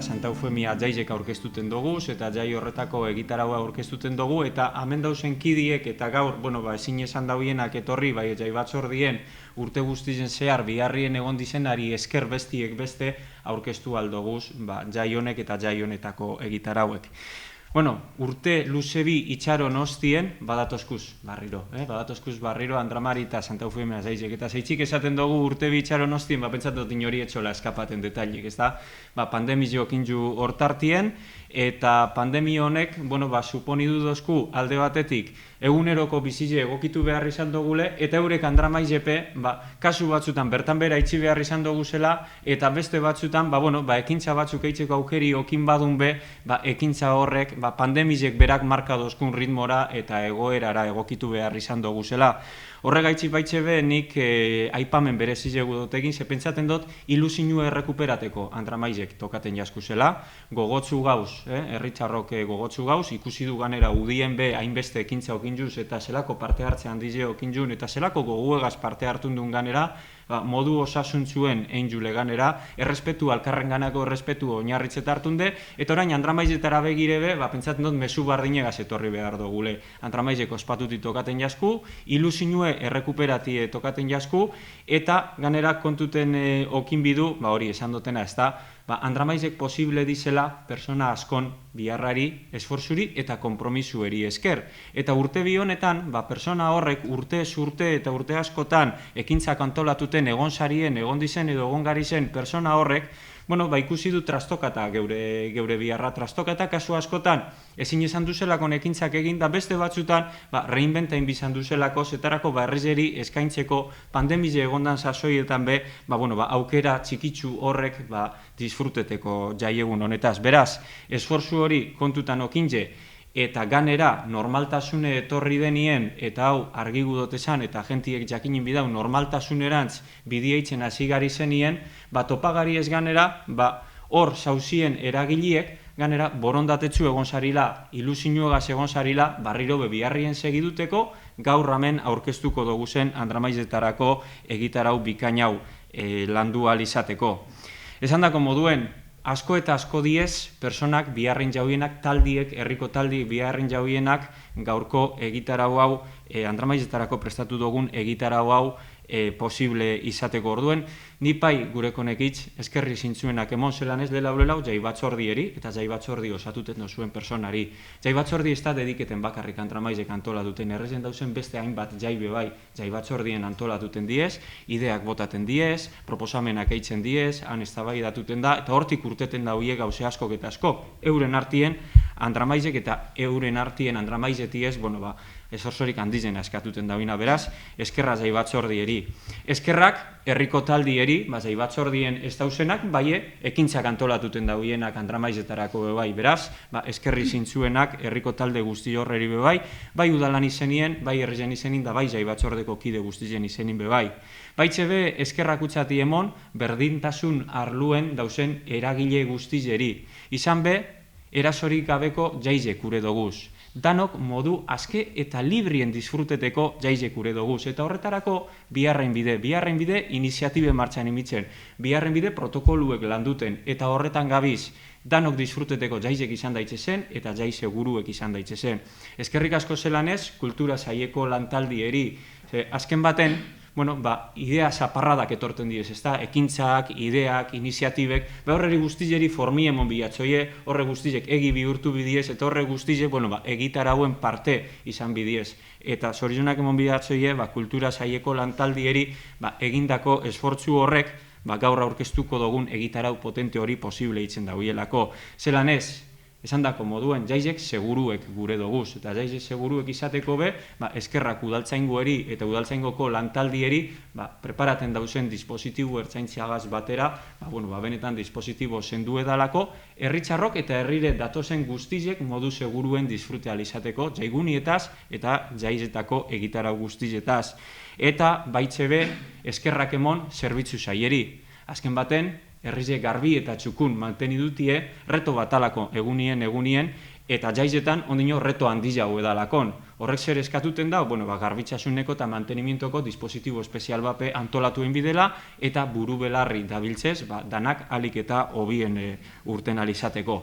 eta Santa Eufemia jaizek aurkeztuten dugu, eta jai horretako egitaraua aurkeztuten dugu, eta hemen dauzen kidiek, eta gaur, ezin esan dauienak etorri, bai jai batzordien urte guztien zehar biharrien egon dizenari esker bestiek beste aurkeztu aldoguz jai honek eta jai honetako egitarauek. Urte luzebi itxaron hostien badatoskuz barriro Andramari eta Santa Eufemia jaizek, eta zeitzik esaten dugu urte bi itxaron hostien, pentsatu hori etxola eskapaten detailik, ez da? Pandemizio kinju hortartien, eta pandemio honek, suponi dudozku alde batetik, eguneroko bizile egokitu behar izan dugule, eta eurek Andramaizepe, kasu batzutan bertan bera itxi behar izan duguzela, eta beste batzutan, ekintza batzuk eitzeko aukeri okin badun be, ekintza horrek, pandemizek berak marka dozkun ritmora eta egoerara egokitu behar izan duguzela. Horregaitzi baitxe be, nik aipamen berezizegu dut egin, ze pentsaten dut ilusinua errekuperateko Andramaizek tokaten jaskuzela, gogotzu gauz, herritarrok gogotzu gauz, ikusi du ganera udien be hainbeste ekintza okinjuz eta zelako parte hartze handize okinjun eta zelako goguegaz parte hartun duen ganera, modu osasuntzuen einjule ganera, errespetu, alkarren ganako errespetu oinarritzet hartunde, eta orain Andramaizetara begire be, pentsaten dut mezu bardinegaz etorri behar dugule. Andramaizek ospatuti tokaten jasku, ilusinue errekuperati tokaten jasku, eta ganera kontuten okin bidu, hori esan dutena ez da, Andramaizek posible dizela persona askon biharrari, esforzuri eta konpromisueri esker. Eta urte bi honetan, persona horrek urte zurte eta urte askotan ekintzak antolatuten egon sarien, egon dizen edo egon gari zen persona horrek, ikusi du trastokata geure biharra trastokata, kasu askotan ezin izan duzelako ekintzak egin da beste batzutan reinventain bizan duzelako zetarako errezeri eskaintzeko pandemize egondan sasoietan be, aukera txikitsu horrek disfruteteko jaiegun honetaz. Beraz, esforzu hori kontutan okintze, eta ganera normaltasune etorri denien, eta hau argigu dotezan, eta gentiek jakinin bidau normaltasunerantz bideitzen hasi gari zenien, topagari ez ganera, hor sauzien eragiliek, ganera borondatetzu egon zarila, ilusinuegaz egon zarila, barriro bebiharrien segiduteko, gaur ramen aurkeztuko dugu zen Andramaizetarako egitarau bikainau landu alizateko. Esan dako moduen, asko eta asko diez, personak biharren jauienak, taldiek, herriko taldiek biharren jauienak, gaurko egitarau hau, Andramaizetarako prestatu dugun egitarau hau posible izateko orduen. Ni pai gurekonek hitz, eskerri zintzuenak emon zelan ez dela ulelau, jai batzordieri, eta jai batzordi osatuten dozuen personari. Jai batzordi ez da dediketen bakarrik Andramaizek antolatuten, errezen dauzen beste hainbat jai bebai, jai batzordien antolatuten diez, ideak botaten diez, proposamenak eitzen diez, han eztabaidatuten da, eta hortik urteten da hoiek gauze askok eta asko, euren artien Andramaizek eta euren artien Andramaizetiez, esorzorik handizena eskatuten dauina, beraz, eskerra jai batzordieri. Eskerrak, herriko taldieri, jai batzordien ez dauzenak, ekintzak antolatuten dauienak Andramaizetarako bebai, beraz, eskerri zintzuenak herriko talde guzti horreri bebai, bai udalan izenien, bai herrizen izenin, da bai jai batzordeko kide guztien izenin bebai. Baitxe be, eskerrak utzati emon, berdintasun arluen dauzen eragile guztizeri. Izan be, erasorik gabeko jaizek ure doguz. Danok modu aske eta librien disfruteteko jaizek ure doguz. Eta horretarako biharren bide iniziatibe martxan imitzen, biharren bide protokoluek landuten, eta horretan gabiz, danok disfruteteko jaizek izan daitzezen, eta jaize guruek izan daitzezen. Eskerrik asko zelanez, kultura saieko lantaldieri, azken baten, idea zaparradak etorten diez, ez da, ekintzak, ideak, iniziatibek, horreri guztizeri formi emon bilatzoie, horre guztizek egi bihurtu bidiez, eta horre guztizek, egitarauen parte izan bidiez. Eta zorionak emon bilatzoie, kultura saieko lantaldieri, egindako esfortzu horrek, gaur aurkeztuko dugun egitarau potente hori posible itzen dauielako. Zelan ez, esan dako moduen, jaizek seguruek gure doguz, eta jaizek seguruek izateko be, eskerrak udaltzaingoeri eta udaltzaingoko lantaldieri, preparaten dauzen dispositibo ertzaintziagaz batera, benetan dispositibo sendu edalako, herritzarrok eta herrire datozen guztizek modu seguruen disfruteal izateko, jaigunietaz eta jaizetako egitarau guztizetaz. Eta baitze be, eskerrak emon zerbitzu saieri. Azken baten, herrize garbi eta txukun manteni dutie, reto batalako egunien, eta jaizetan ondino reto handi jau edalakon. Horrek zer eskatuten da, garbitxasuneko eta mantenimientoko dispositibo espezial bape antolatu enbidela eta buru belarri dabiltzez, danak alik eta hobien urten alizateko.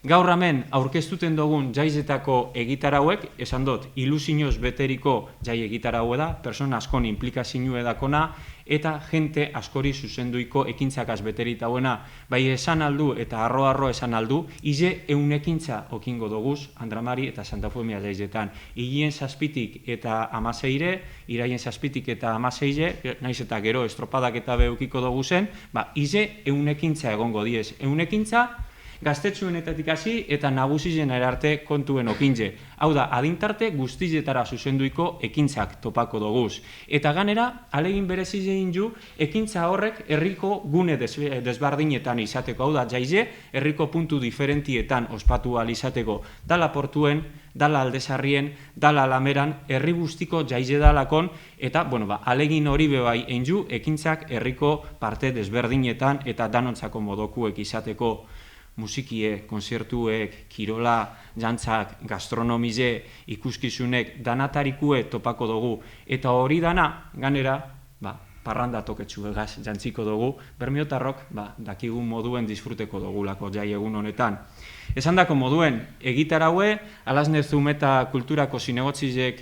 Gaur hemen aurkeztuten dugun jaizetako egitarauek, esan dut, ilusinoz beteriko jai egitarau da, persona askon implikazio edakona, eta jente askori zuzenduiko ekintzakaz beterit hauena, bai esan aldu eta arro esan aldu, ize eunekintza okingo doguz Andramari eta Santa Eufemia jaizetan. Igien zazpitik eta amaseire, iraien zazpitik eta amaseire, naiz eta gero estropadak eta beukiko doguzen, ize eunekintza egongo diez. Eunekintza, gaztetsuenetatik hasi eta nagusien erarte kontuen okintze. Hau da, adintarte guztizetara zuzenduiko ekintzak topako doguz. Eta ganera, alegin berezizein ju, ekintza horrek herriko gune desbardinetan izateko. Hau da, jaize, herriko puntu diferentietan ospatu izateko. Dala portuen, dala aldezarrien, dala lameran, herri guztiko jaize dalakon, eta, alegin hori bebai enju, ekintzak herriko parte desberdinetan eta danontzako modokuek izateko. Musikie, konzertuek, kirola, jantzak, gastronomize, ikuskizunek, danatarikue topako dugu. Eta hori dana, ganera, parranda toketsu egaz jantziko dugu, bermiotarrok, dakigun moduen disfruteko dugulako jai egun honetan. Esan dako moduen, egitaraue, Alasne Zumeta kulturako zinegotzizek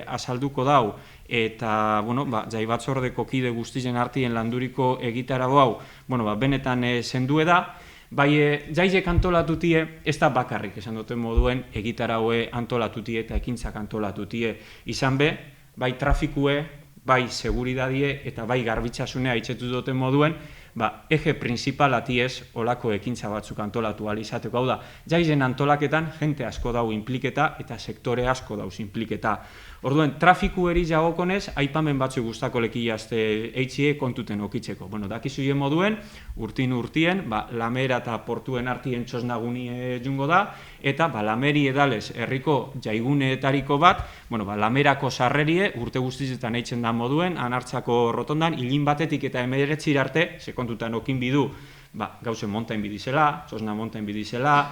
azalduko dau, eta, jai batzordeko kide guztizen artien landuriko egitarau hau, benetan zendue da, bai, jaizek antolatutie, ez da bakarrik, esan duten moduen, egitaraue antolatutie eta ekintzak antolatutie. Izan be, bai trafikue, bai seguridadie eta bai garbitxasunea itxetu duten moduen, eje principalatiez olako ekintza batzuk antolatu alizateko. Hau da, jaizen antolaketan jente asko dau impliketa eta sektore asko dauz impliketa. Orduen, trafiku eri jagokonez, aipamen batzuk guztako lekiazte eitxie kontuten okitzeko. Dakizuien moduen, urtien, lamera eta portuen artien txosnaguni jungo da, eta lameri edalez herriko jaiguneetariko bat, lamerako sarrerie, urte guztizetan eitzen da moduen, anartzako rotondan, hilin batetik eta emeretzir arte, sekontutan okin bidu, gauzen montain bidizela, txosna montain bidizela,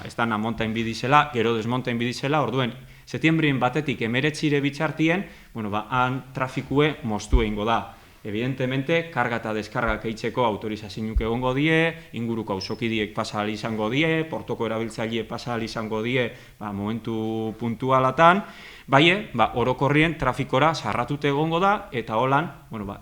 estana montain bidizela, gero desmontain bidizela, orduen, setiembrien batetik emeretzire bitxartien, han trafikue moztu egingo da. Evidentemente, karga eta deskargak eitzeko autorizazioak egongo die, inguruko auzokidiek pasa izango die, portoko erabiltzaile pasa izango die momentu puntualatan, orokorrien trafikora sarratute egongo da, eta holan,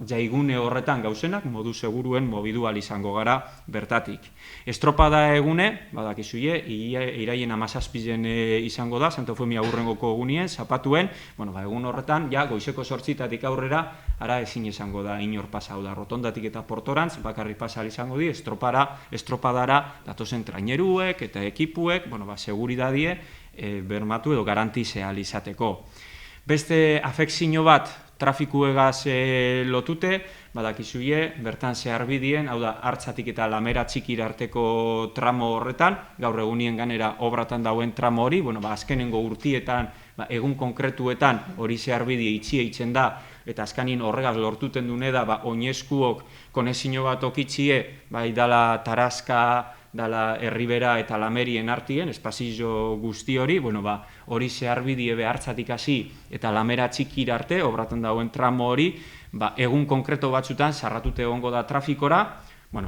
jaigune horretan gauzenak modu seguruen mobidual izango gara bertatik. Estropada egune, badakizuie, iraien 17 izango da, Santa Eufemia urrengoko egunien, zapatuen, egun horretan, goizeko 8 aurrera, ara ezin izango da inor pasa, da rotondatik eta portorantz, bakarrik pasa izango di, estropadara datozen traineruek eta ekipuek, seguridadie bermatu edo garantizea izateko. Beste afekzio bat trafikuegaz lotute, badakizuie, bertan zeharbidien, hau da, hartzatik eta lamera txikir arteko tramo horretan, gaur egunien ganera obratan dauen tramo hori, azkenengo urtietan, egun konkretuetan hori zeharbidie itxie itzen da, eta azkanin horregaz lortuten dune da, oinezkuok konezio bat okitzie, dala Taraska, dala Herribera eta Lamerien artien, espazio guzti hori, hori zeharbidie behartzatik hasi eta Lamera txikir arte, obratan dauen tramo hori, egun konkreto batzutan sarratute egongo da trafikora,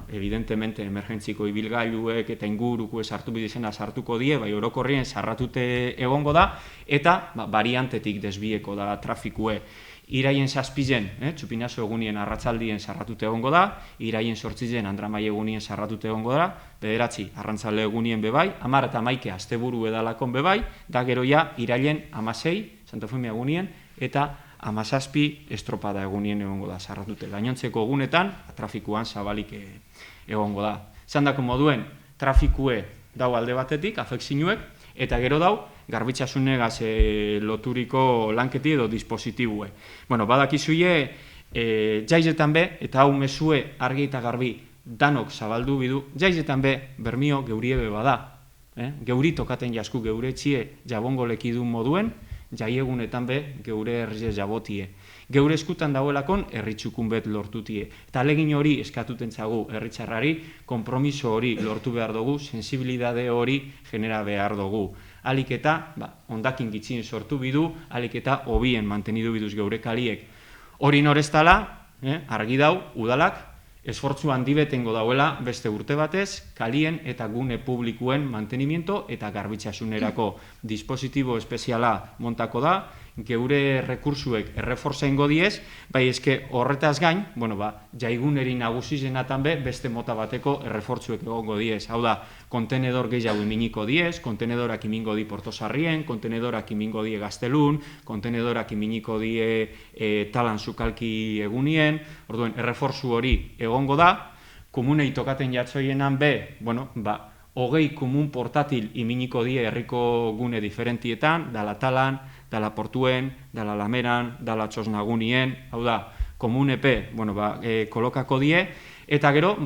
evidentemente emergentziko ibilgailuek eta inguruko sartu bidizena sartuko die, orokorrien sarratute egongo da, eta variantetik desbieko da trafikue. Iraien 7, txupinazo egunien arratzaldien sarratute egongo da, iraien 8 Andramai egunien sarratute egongo da, 9 arrantzale egunien bebai, 10 eta 11 asteburu edalakon bebai, da geroia iraien 16 Santa Eufemia egunien eta 17 estropada egunien egongo da sarratute. Gainontzeko egunetan, trafikuan zabalik egongo da. Zandako moduen, trafikue dau alde batetik, afekzinuek, eta gero dau, garbitxasunegaz loturiko lanketi edo dispositibue. Badakizuie, jaizetan be, eta hau mesue argi eta garbi danok zabaldu bidu, jaizetan be, bermio geuriebe bada. Geuri tokaten jasku geure etxie jabongo lekidun moduen, jaiegunetan be geure herrize jabotie. Geure eskutan dagoelakon herri txukun bet lortutie. Eta alegin hori eskatuten zagu herritzarrari, konpromiso hori lortu behar dugu, sensibilidade hori genera behar dugu. Alik eta, ondakin gitzin sortu bidu, alik eta hobien mantenidu biduz geure kaliek. Hori noreztala, argi dau, udalak, esfortzu handi betengo dauela beste urte batez, kalien eta gune publikuen mantenimiento eta garbitxasunerako dispositibo espeziala montako da, geure rekursuek erreforza ingo diez, bai eske horretaz gain, jaiguneri nagusizenatan be beste mota bateko errefortzuek egongo diez. Hau da, kontenedor gehiago iminiko diez, kontenedorak imingo di Portosarrien, kontenedorak imingo die Gaztelun, kontenedorak iminiko die Talan Sukalki egunien, orduen errefortzu hori egongo da, komunei tokaten jatzoienan be, 20 komun portatil iminiko die herriko gune diferentietan, dala Talan, dala Portuen, dala Lameran, dala Txosnagunien, hau da, komunepe, kolokako die, eta gero,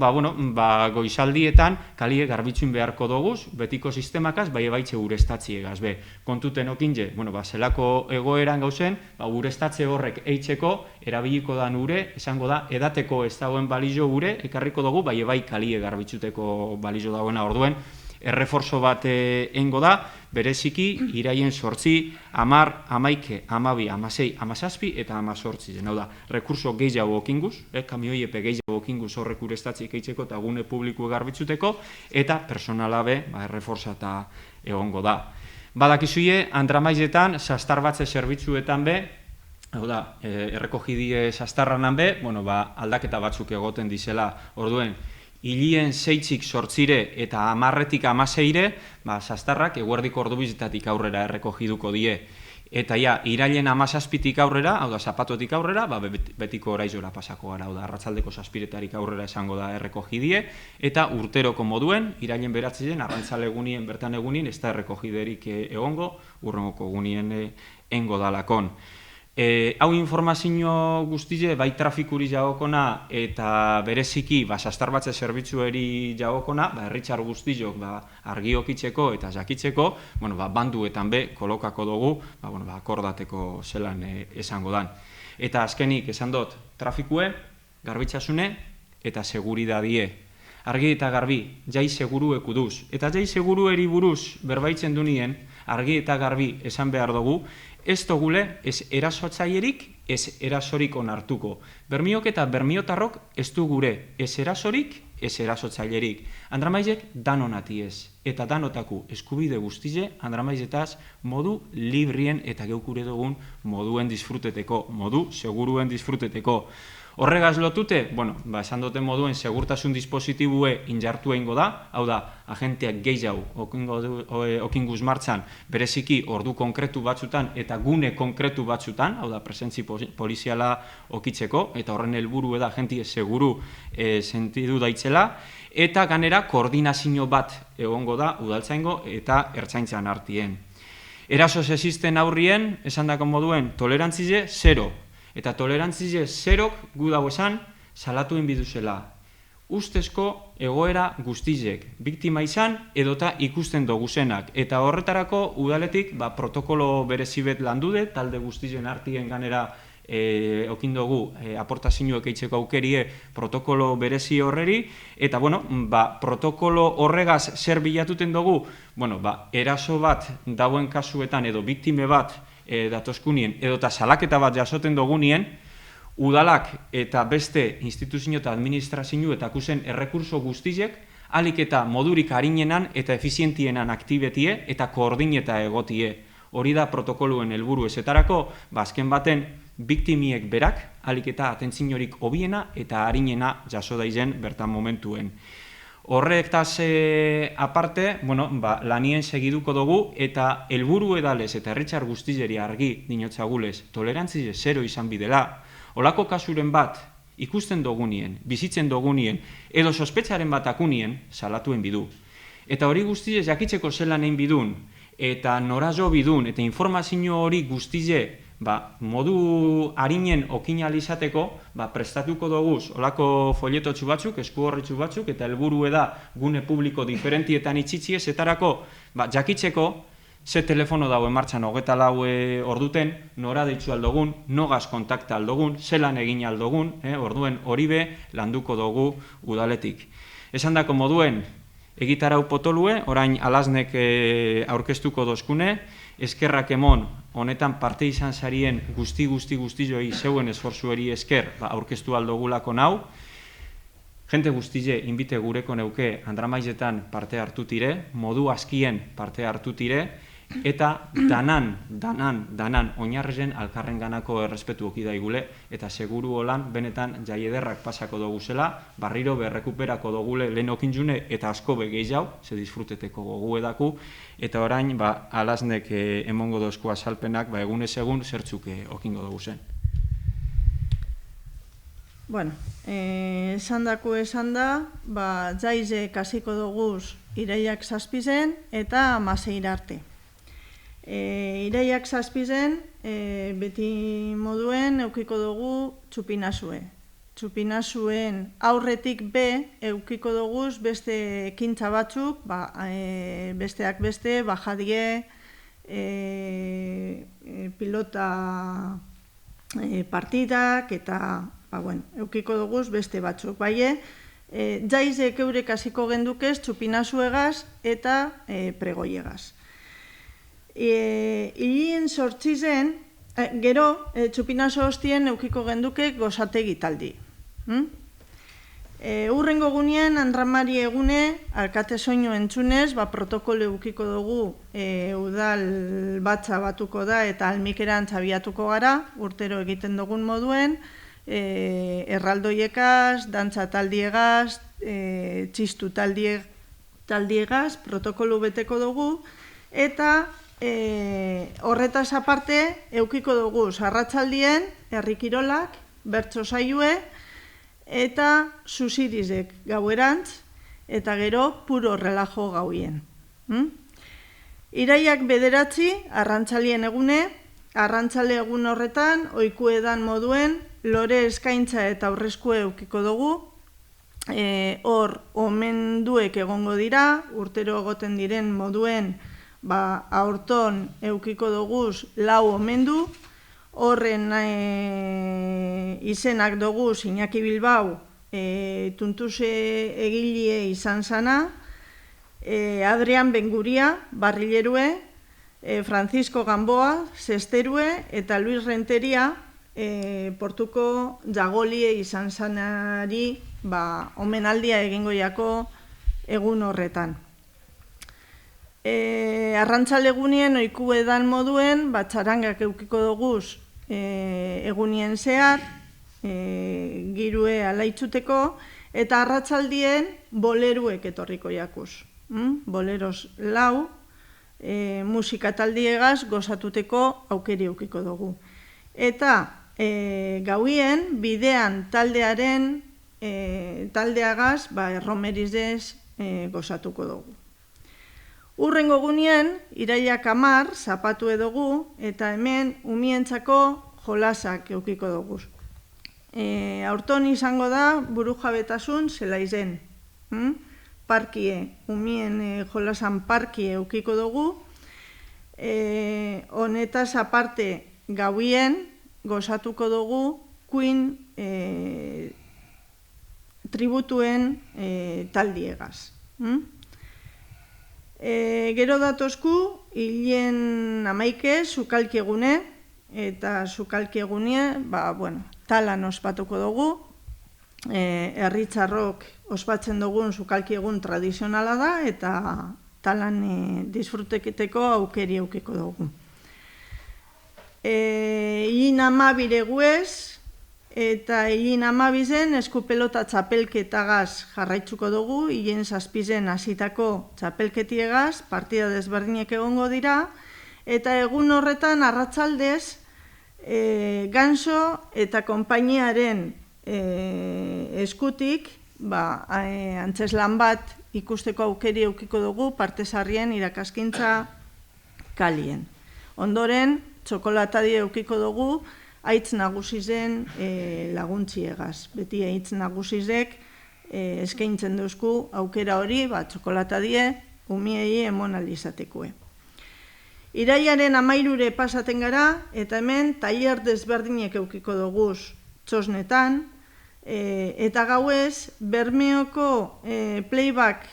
goizaldietan kalie garbitzuin beharko doguz, betiko sistemakaz, bai ebaitxe urestatziegaz, be. Kontuten okinje, zelako egoeran gauzen, urestatze horrek eitzeko, erabiliko dan ure, esango da, edateko ez dagoen balizo ure, ekarriko dugu, bai ebai kalie garbitzuteko balizo dagoena orduen, erreforzo bat engo da, bereziki, iraien 8, 10, 11, 12, 16, 17 eta 18. Hau da, rekurso gehiago okinguz, kamioiepe gehiago okinguz horrek urestatzik eitzeko eta gune publiko garbitzuteko, eta personalabe erreforza eta egongo da. Badakizuie, Andramaizetan, sastar batze zerbitzuetan be, hau da, errekogidie sastarranan be, aldaketa batzuk egoten dizela orduen, hilien 6-ik 8 eta 10-etik 16, sastarrak eguerdiko ordubizetatik aurrera errekogiduko die. Eta irailen 17-tik aurrera, hau da, zapatotik aurrera, betiko oraizora pasako gara, hau da, arratsaldeko 7-etarik aurrera esango da errekogidie, eta urteroko moduen, irailen beratzen, arrantzale egunien, bertan egunien, ez da errekogiderik egongo, urrengoko egunien engo dalakon. Hau informazio guztize, bai trafikuri jagokona eta bereziki sastar batze zerbitzueri jagokona, herritzar guztiok argi okitzeko eta jakitzeko, banduetan be kolokako dugu, akordateko zelan esango dan. Eta azkenik esan dut, trafikue, garbitxasune eta seguridadie. Argi eta garbi, jai seguruek uduz. Eta jai segurueri buruz berbaitzen dunien, argi eta garbi esan behar dugu, ez dugule, ez erasotzaierik, ez erasorik onartuko. Bermiok eta bermiotarrok ez du gure, ez erasorik, ez erasotzailerik. Andramaizek danonati ez, eta danotaku eskubide guztize, Andramaizetaz modu librien eta geukure dugun moduen disfruteteko, modu seguruen disfruteteko. Horregaz lotute, esan duten moduen segurtasun dispositibue injartu egingo da, hau da, agenteak gehiago okinguz martxan, bereziki ordu konkretu batzutan eta gune konkretu batzutan, hau da, presentzi poliziala okitzeko, eta horren helburu eda agentie seguru sentidu daitzela, eta ganera koordinazio bat egongo da udaltzaingo eta ertzaintzan artien. Eraso sexisten aurrien, esan dako moduen, tolerantzize 0. Eta tolerantzize 0k gu dago esan salatuen biduzela. Ustezko egoera guztizek, biktima izan edota ikusten doguzenak. Eta horretarako udaletik protokolo berezibet landude, talde guztizen artien ganera okindogu aportazioek eitzeko aukerie protokolo berezi horreri, eta protokolo horregaz zer bilatuten dugu, eraso bat dauen kasuetan edo biktime bat datoskunien, edota salaketa bat jasoten dugunien, udalak eta beste instituzio eta administrazio eta akusen errekurso guztiek, alik eta modurik harinenan eta efizientienan aktibetie eta koordineta egotie. Hori da protokoluen helburu ezetarako, azken baten biktimiek berak, alik eta atentzinorik hobiena eta harinena jaso daizen bertan momentuen. Horretaz aparte, lanien segiduko dugu eta helburu edalez eta herritzar guztizeri argi dinotzagulez tolerantzize 0 izan bidela, olako kasuren bat ikusten dogunien, bizitzen dogunien, edo sospetsaren bat akunien salatuen bidu. Eta hori guztizez jakitzeko zelan egin bidun, eta norazo bidun, eta informazio hori guztize modu harinen okin izateko, prestatuko doguz olako folletotxu batzuk, esku horretxu batzuk, eta helburu da gune publiko diferentietan itxitziez, etarako jakitzeko ze telefono dago martxan 24 orduten, nora deitzu aldogun, nogaz kontakta aldogun, zelan egin aldogun, orduen hori be landuko dugu udaletik. Esan dako moduen, egitarau potolue, orain alaznek aurkeztuko dozkune, eskerrak emon, honetan parte izan zarien guzti joi zeuen esforzueri esker aurkeztu aldogulako nau, jente guztize inbite gureko neuke Andramaizetan parte hartu tire, modu askien parte hartu tire, eta danan oinarrezen alkarren ganako errespetu okidaigule, eta seguru holan benetan jaiederrak pasako dugu zela, barriro berrekuperako dugule lehen okintzune eta asko begeiz jau, ze disfruteteko gogu edaku, eta orain alaznek emongo dozko azalpenak egunez egun zertzuk okingo dugu zen. Bueno, esan da, jaize kasiko duguz iraiak zazpizen eta maseira arte. Iraiak zazpizen, beti moduen eukiko dugu txupinazue. Txupinazuen aurretik eukiko duguz beste ekintza batzuk, besteak beste, bajadie, pilota partidak eta eukiko duguz beste batzuk. Jaizek eurek hasiko gendukez txupinazuegaz eta pregoiegaz. Hilien sortzizen, gero txupinazo hostien eukiko genduke gozategi taldi. Urrengo gunien, Andramari egune, alkate soinu entzunez, protokolo eukiko dugu udal batza batuko da eta almikeran txabiatuko gara, urtero egiten dugun moduen, erraldoiekaz, dantza taldiegaz, txistu taldiegaz, protokolo beteko dugu, eta horretaz aparte, eukiko dugu arratsaldien, herrikirolak, bertso saioe, eta susirizek gauerantz, eta gero puro relajo gauien. Iraiak 9, arrantzalien egune, arrantzale egun horretan, oikuedan moduen, lore eskaintza eta aurreskue eukiko dugu, hor omenduek egongo dira, urtero egoten diren moduen, aurton eukiko duguz 4 omendu, horren izenak duguz Iñaki Bilbao, tuntuse egilie izan zana, Adrian Benguria, barrilerue, Francisco Gamboa, zesterue, eta Luis Renteria, portuko jagolie izan zanari omenaldia egingo jako egun horretan. Arrantzalegunien oiku edan moduen, txarangak eukiko duguz egunien zehar, girue alaitzuteko, eta arratzaldien boleruek etorriko jakuz. Boleros 4, musika taldiegaz gozatuteko aukeri eukiko dugu. Eta gauien, bidean taldeagaz, erromerizez gozatuko dugu. Urrengo gunien, iraiak 10, zapatu edugu, eta hemen umientzako jolasak eukiko dugu. Aurton izango da, buru jabetasun zelaizen. Parkie, umien jolasan parkie eukiko dugu. Honetaz aparte gauien, gozatuko dugu, Queen tributuen taldiegaz. Gero datozku, hilien 11, sukalki egune, eta sukalki egune, talan ospatuko dugu. Herritzarrok ospatzen dugun sukalki egun tradizionala da, eta talan disfruteketeko aukeri eukiko dugu. Hilin 12 eguez, eta hilin 12 eskupelota txapelketagaz jarraitzuko dugu, hilin 7 hasitako txapelketiegaz, partida desberdinek egongo dira, eta egun horretan arratsaldez ganso eta konpainiaren eskutik antzeslan bat ikusteko aukeri eukiko dugu partesarrien irakaskintza kalien. Ondoren, txokolatadi eukiko dugu aitz nagusizen laguntziegaz. Beti aitz nagusizek eskaintzen duzku aukera hori, txokolatadie umiei emon alizatekue. Irailaren 13 pasaten gara, eta hemen tailer desberdinek eukiko doguz txosnetan, eta gauez, Bermeoko playback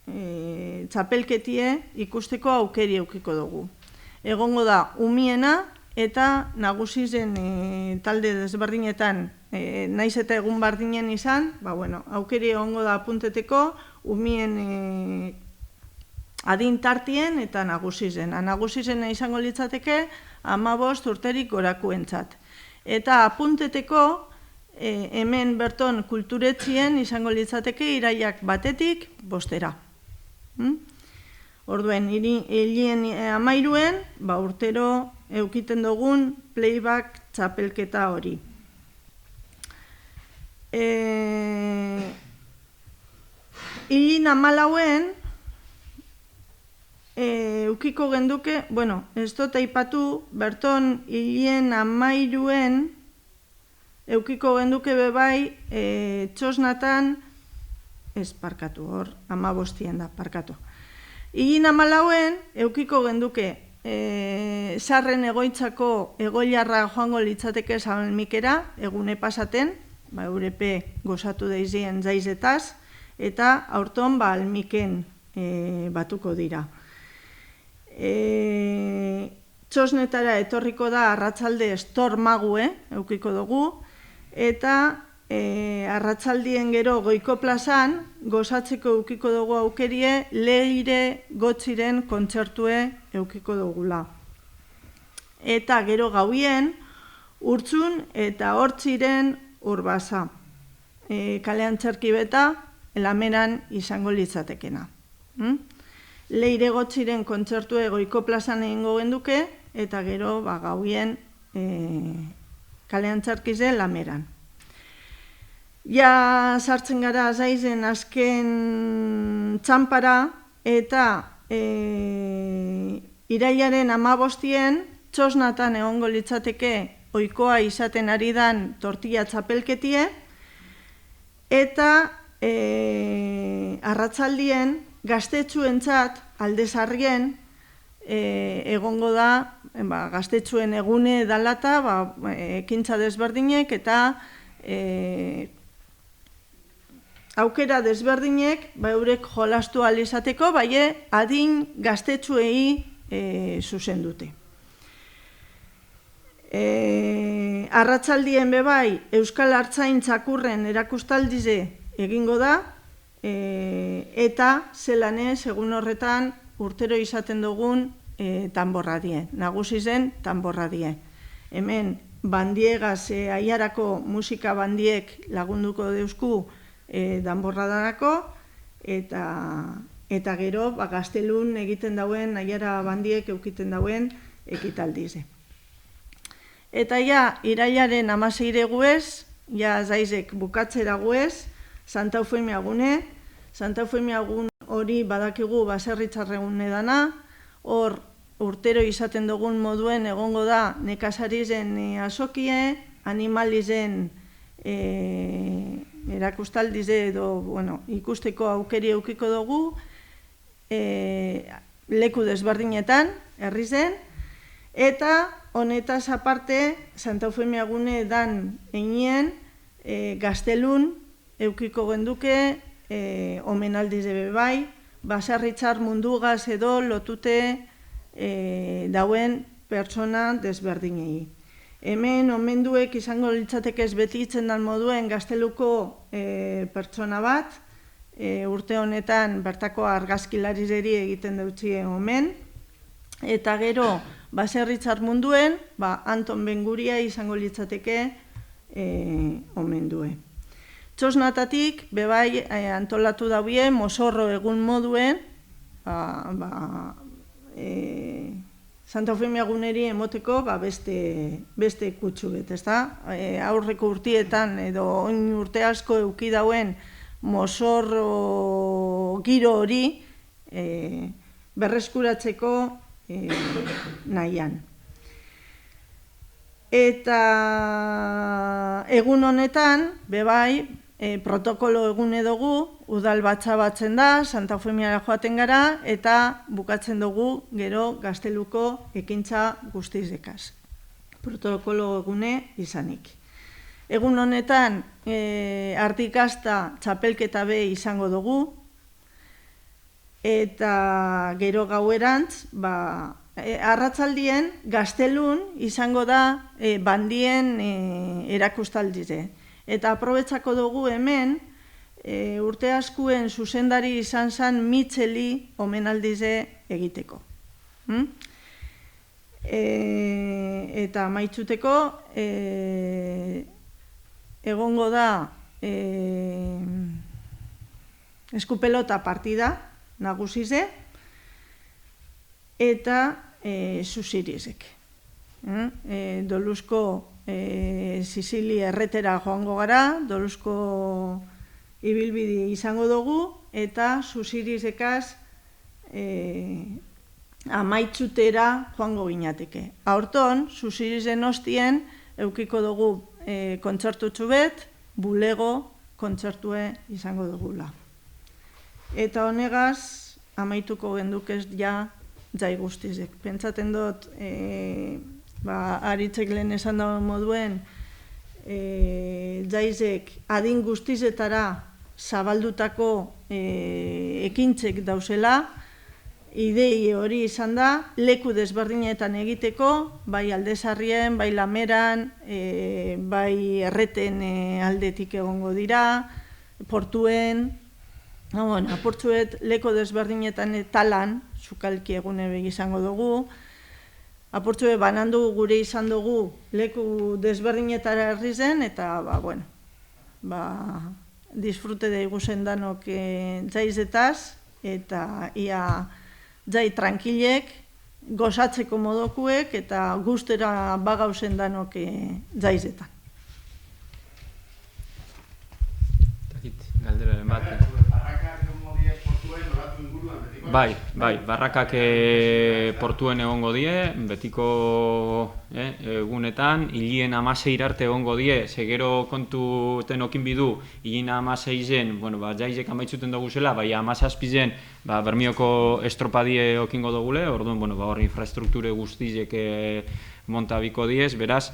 txapelketie ikusteko aukeri eukiko dugu. Egongo da umiena eta nagusizen talde desberdinetan, naiz eta egun bardinen izan, aukeri egongo da apunteteko umien adin tartien eta nagusizen. Nagusizen izango litzateke 15 urterik gorakuentzat. Eta apunteteko hemen berton kulturetzien izango litzateke irailak 1-tik 5-era. Orduen, hilien 13-en, urtero eukiten dugun playback txapelketa hori. Hilin 14-en, eukiko genduke, ez dut aipatu, berton hilien 13-en, eukiko genduke bebai txosnatan, ez parkatu hor, 15-en da, parkatu. Hilin 14-en, eukiko genduke sarren egoitzako egoilarra joango litzateke Zabalmikera, egune pasaten, eurepe gozatu daizien zaizetaz, eta aurton almiken batuko dira. Txosnetara etorriko da arratsalde estormague, eukiko dugu, eta arratsaldien gero Goiko plazan gozatzeko eukiko dugu aukerie Leire Gotziren kontzertue eukiko dugula. Eta gero gauien Urtzun eta Hortziren Urbasa. Kalean txerkibeta Lameran izango litzatekena. Leire Gotziren kontzertue Goiko plazan egingo genduke eta gero gauien Kalean txerkize Lameran. Ja sartzen gara zaizen azken txampara eta irailaren 15-en txosnatan egongo litzateke ohikoa izaten ari dan tortilla txapelketie eta arratsaldien gaztetxuentzat Aldezarrien egongo da gaztetxuen egune dalata ekintza desberdinek eta aukera desberdinek eurek jolastu ahal izateko, adin gaztetxuei zuzen dute. Arratsaldien bebai Euskal Artzain txakurren erakustaldize egingo da, eta zelanez egun horretan urtero izaten dugun tanborradie, nagusizen tanborradie. Hemen bandiegaz aiarako musika bandiek lagunduko deusku danborradarako, eta gero gaztelun egiten dauen, aiara bandiek eukiten dauen ekitaldize. Eta irailaren 16 guez, zaizek bukatzera guez, Santa Eufemia gune. Santa Eufemia gun hori badakigu baserritzarregune dana, hor urtero izaten dugun moduen egongo da nekazarizen azokie, animalizen erakustaldize edo ikusteko aukeri eukiko dugu, leku desberdinetan, herrizen, eta honetaz aparte, Santa Eufemia gune dan einien, gaztelun eukiko genduke, omenaldize bebai, baserritzar mundugaz edo lotute dauen pertsona desberdinei. Hemen omenduek izango litzateke ez beti itzen dan moduen gazteluko pertsona bat, urte honetan bertako argazkilarizeri egiten dutzie omen, eta gero baserritzar munduen, Anton Benguria izango litzateke omendue. Txosnatatik, bebai antolatu daue mozorro egun moduen, Santa Eufemia guneri emoteko beste kutsu bet, ezta? Aurreko urtietan edo oin urte asko euki dauen mozorro giro hori berreskuratzeko nahian. Eta egun honetan, bebai, protokolo egune dugu, udal batza batzen da, Santa Eufemiara joaten gara, eta bukatzen dugu gero Gazteluko ekintza guztizekaz. Protokolo egune izanik. Egun honetan, artikasta txapelketa be izango dugu, eta gero gauerantz, arratzaldien Gaztelun izango da bandien erakustaldize. Eta aprobetsako dugu hemen, urte askuen zuzendari izan zen Mitxeli omenaldize egiteko. Eta maitzuteko, egongo da eskupelota partida nagusize eta zuzirizek. Doluzko Sizili erretera joango gara, Doluzko ibilbide izango dugu eta zuzirizekaz amaitzutera joango ginateke. Aurton, zuzirizen ostien eukiko dugu kontzertutxu bet, bulego kontzertue izango dugula. Eta honegaz, amaituko gendukez ja jai guztizek. Pentsaten dut, aritzek lehen esan dagoen moduen, jaizek adin guztizetara zabaldutako ekintzek dauzela, idei hori izan da, leku desberdinetan egiteko, bai Aldezarrien, bai Lameran, bai Erreten aldetik egongo dira, portuen, apurtzuet leku desberdinetan talan, sukalki egune begi izango dugu, apurtzue banandu gure izan dugu leku desberdinetara herri zen, eta, disfrute daigu zendanok jaizetaz, eta ia jai tranquilek, gozatzeko modokuek, eta gustera bagauzen danok jaizetan. Galderaren bat. Bai, barrakak portuen egongo die, betiko egunetan, hilien 16 arte egongo die, segero kontu tenokin bidu, hilien 16-en, jaizek amaitzuten dugu zela, bai 17-en, Bermioko estropadie okingo dugule, orduan, hor infrastrukture guztizek montabiko diez, beraz,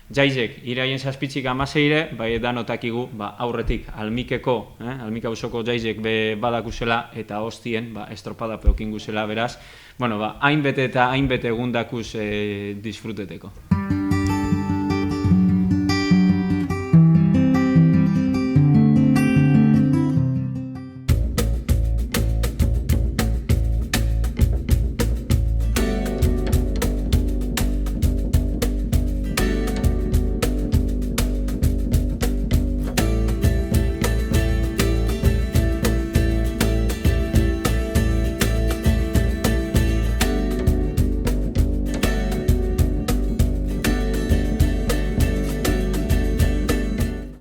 jaizek, iraien zazpitzik 16-ere, bai danotakigu aurretik almikeko, almika usoko jaizek badakuzela eta hostien estropada peokin guzela, beraz, hainbete eta hainbete egundakuz disfruteteko.